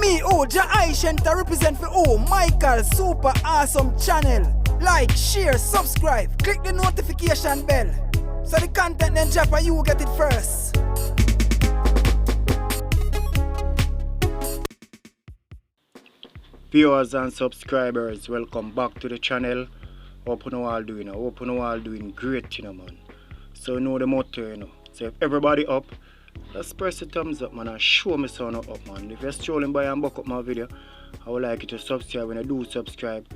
me, Aishenta represent for Michael Super Awesome Channel. Like, share, subscribe, click the notification bell. So the content then drop and you get it first. Viewers and subscribers, welcome back to the channel. Hope you all doing great, man. So you know the motto, So if everybody up, let's press the thumbs up, man, and show me son up, man. If you're strolling by and back up my video, I would like you to subscribe. When you do subscribe,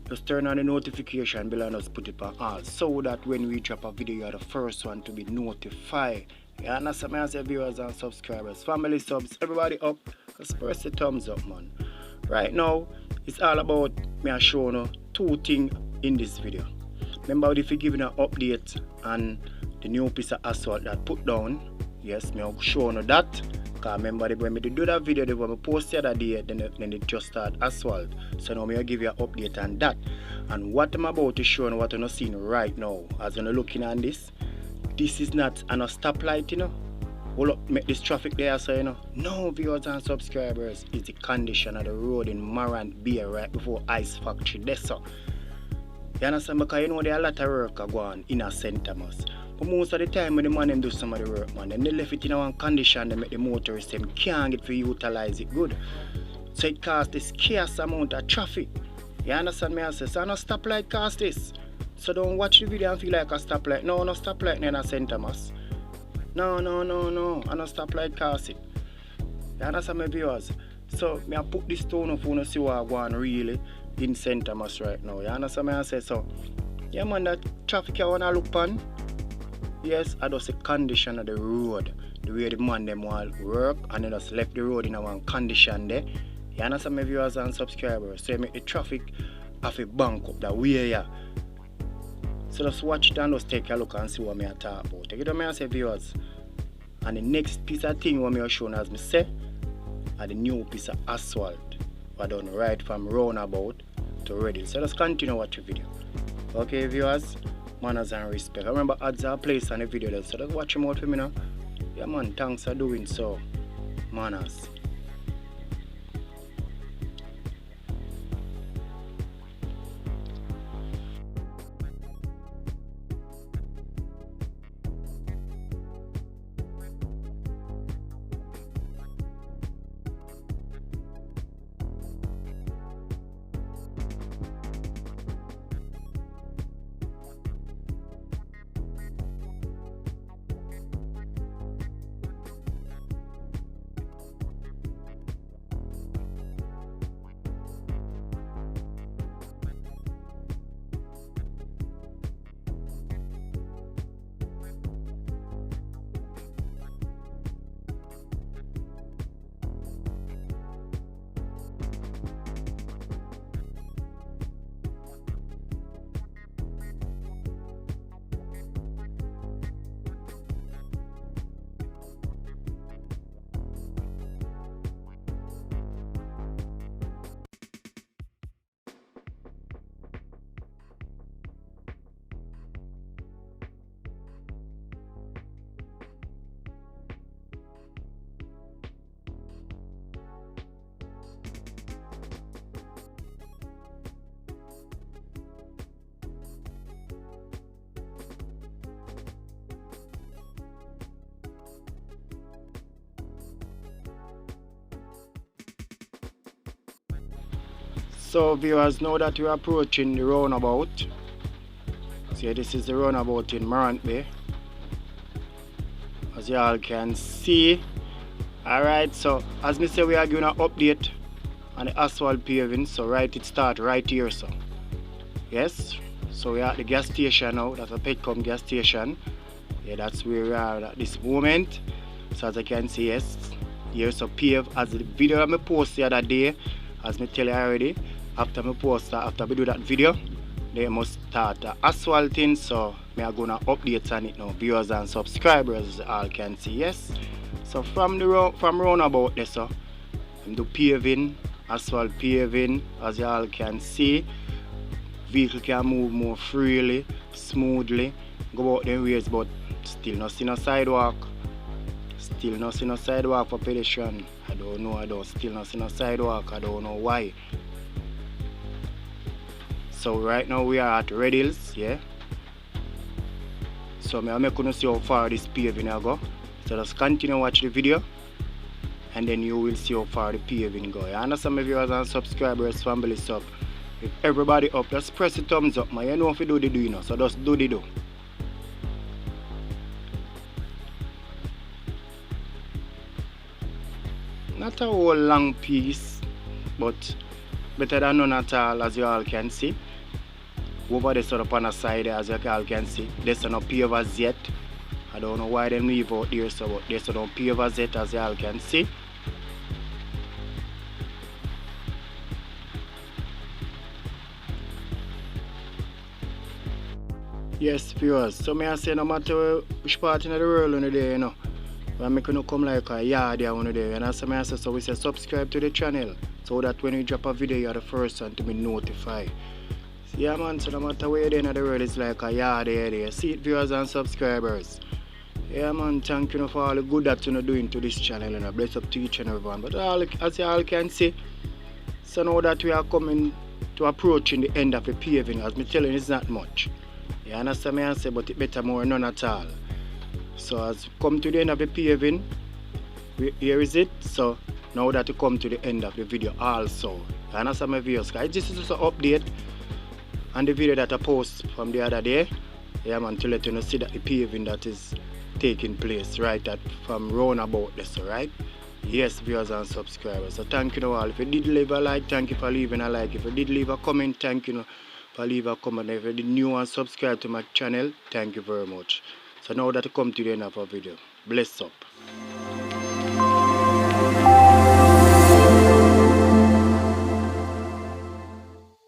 just turn on the notification bell and just put it on all, so that when we drop a video, you are the first one to be notified. You understand me? I say viewers and subscribers, family subs, everybody up, just press the thumbs up, man. Right now, it's all about me showing you two things in this video. Remember, if you giving an update on the new piece of asphalt that put down, yes, me showing you that. Because remember, when I do that video, when I post the other day, then it just start asphalt. So now I give you an update on that. And what I'm about to show you, what you're seeing right now, as you're looking at this is not a stoplight, Hold up, make this traffic there, so no, viewers and subscribers, is the condition of the road in Marant Bay right before Ice Factory there, so. You understand? Because there are a lot of work going on in a center, but most of the time when the man do some of the work, man, they left it in one condition, they make the motorists them can't get to utilize it good. So it causes this scarce amount of traffic. You understand me? I say, so no stoplight cause this. So don't watch the video and feel like a stoplight. No stoplight in a center, mas. No, I don't stop like cause it. You understand my viewers? So I put this tone up for you to see what I want really in center mass right now. You understand me? I say so. Yeah man, that traffic I wanna look on. Yes, I just the condition of the road. The way the man them want work and they just left the road in a one condition there. You understand my viewers and subscribers? So you make the traffic have a bank up that way, yeah. So just watch it and just take a look and see what I talk about. Take it to me and say viewers. And the next piece of thing what I show as me say are the new piece of asphalt. I done right from roundabout to ready. So just continue watch the video. Okay viewers, manners and respect. Remember ads are placed on the video there, so just watch them out for me now. Yeah man, thanks for doing so. Manners. So viewers, now that we're approaching the roundabout, see this is the roundabout in Marant Bay, as you all can see. Alright, so as me say, we are giving an update on the asphalt paving, so right it start right here, so yes, so we are at the gas station now. That's a Petcom gas station. Yeah, that's where we are at this moment. So as you can see, yes, here's a pave. As the video I post the other day, as me tell you already, after me post that, after we do that video, they must start asphalting. So me are gonna update on it now, viewers and subscribers, all can see. Yes, so from roundabout there, so I'm do paving, asphalt paving, as you all can see. Vehicle can move more freely, smoothly, go out them ways, but still not see no sidewalk. Still not see no sidewalk for pedestrian. I don't know, I don't still not see no sidewalk, I don't know why. So right now we are at Red Hills, yeah. So I'm going to see how far this paving will go. So just continue watch the video and then you will see how far the paving go. You understand my viewers and subscribers, family sub. If everybody up, just press the thumbs up, man. You know if you do the do, you know. So just do the do. Not a whole long piece, but better than none at all, as you all can see. Over there, sort of on the side, as you all can see, there's no pave as yet. I don't know why they leave out there, so but there's no pave as yet, as you all can see. Yes, viewers. So I say no matter which part in the world on there, you know. But I'm going to come like a yard there on there. And as I say, so we say subscribe to the channel so that when we drop a video, you're the first one to be notified. Yeah man, so no matter where you're in the world, it's like a yard there. See it, viewers and subscribers. Yeah man, thank you for all the good that you're doing to this channel and bless up to each and everyone. But as you all can see, so now that we are coming to approaching the end of the paving, as me telling you, it's not much. You understand me I say, but it better more none at all. So as we come to the end of the paving, here is it. So now that we come to the end of the video also. You understand my viewers? This is just an update on the video that I post from the other day. Yeah man, to let you know see that the paving that is taking place right at from roundabout this, right? Yes, viewers and subscribers. So thank you all. If you did leave a like, thank you for leaving a like. If you did leave a comment, thank you for leaving a comment. If you did new and subscribe to my channel, thank you very much. So now that I come to the end of our video, bless up.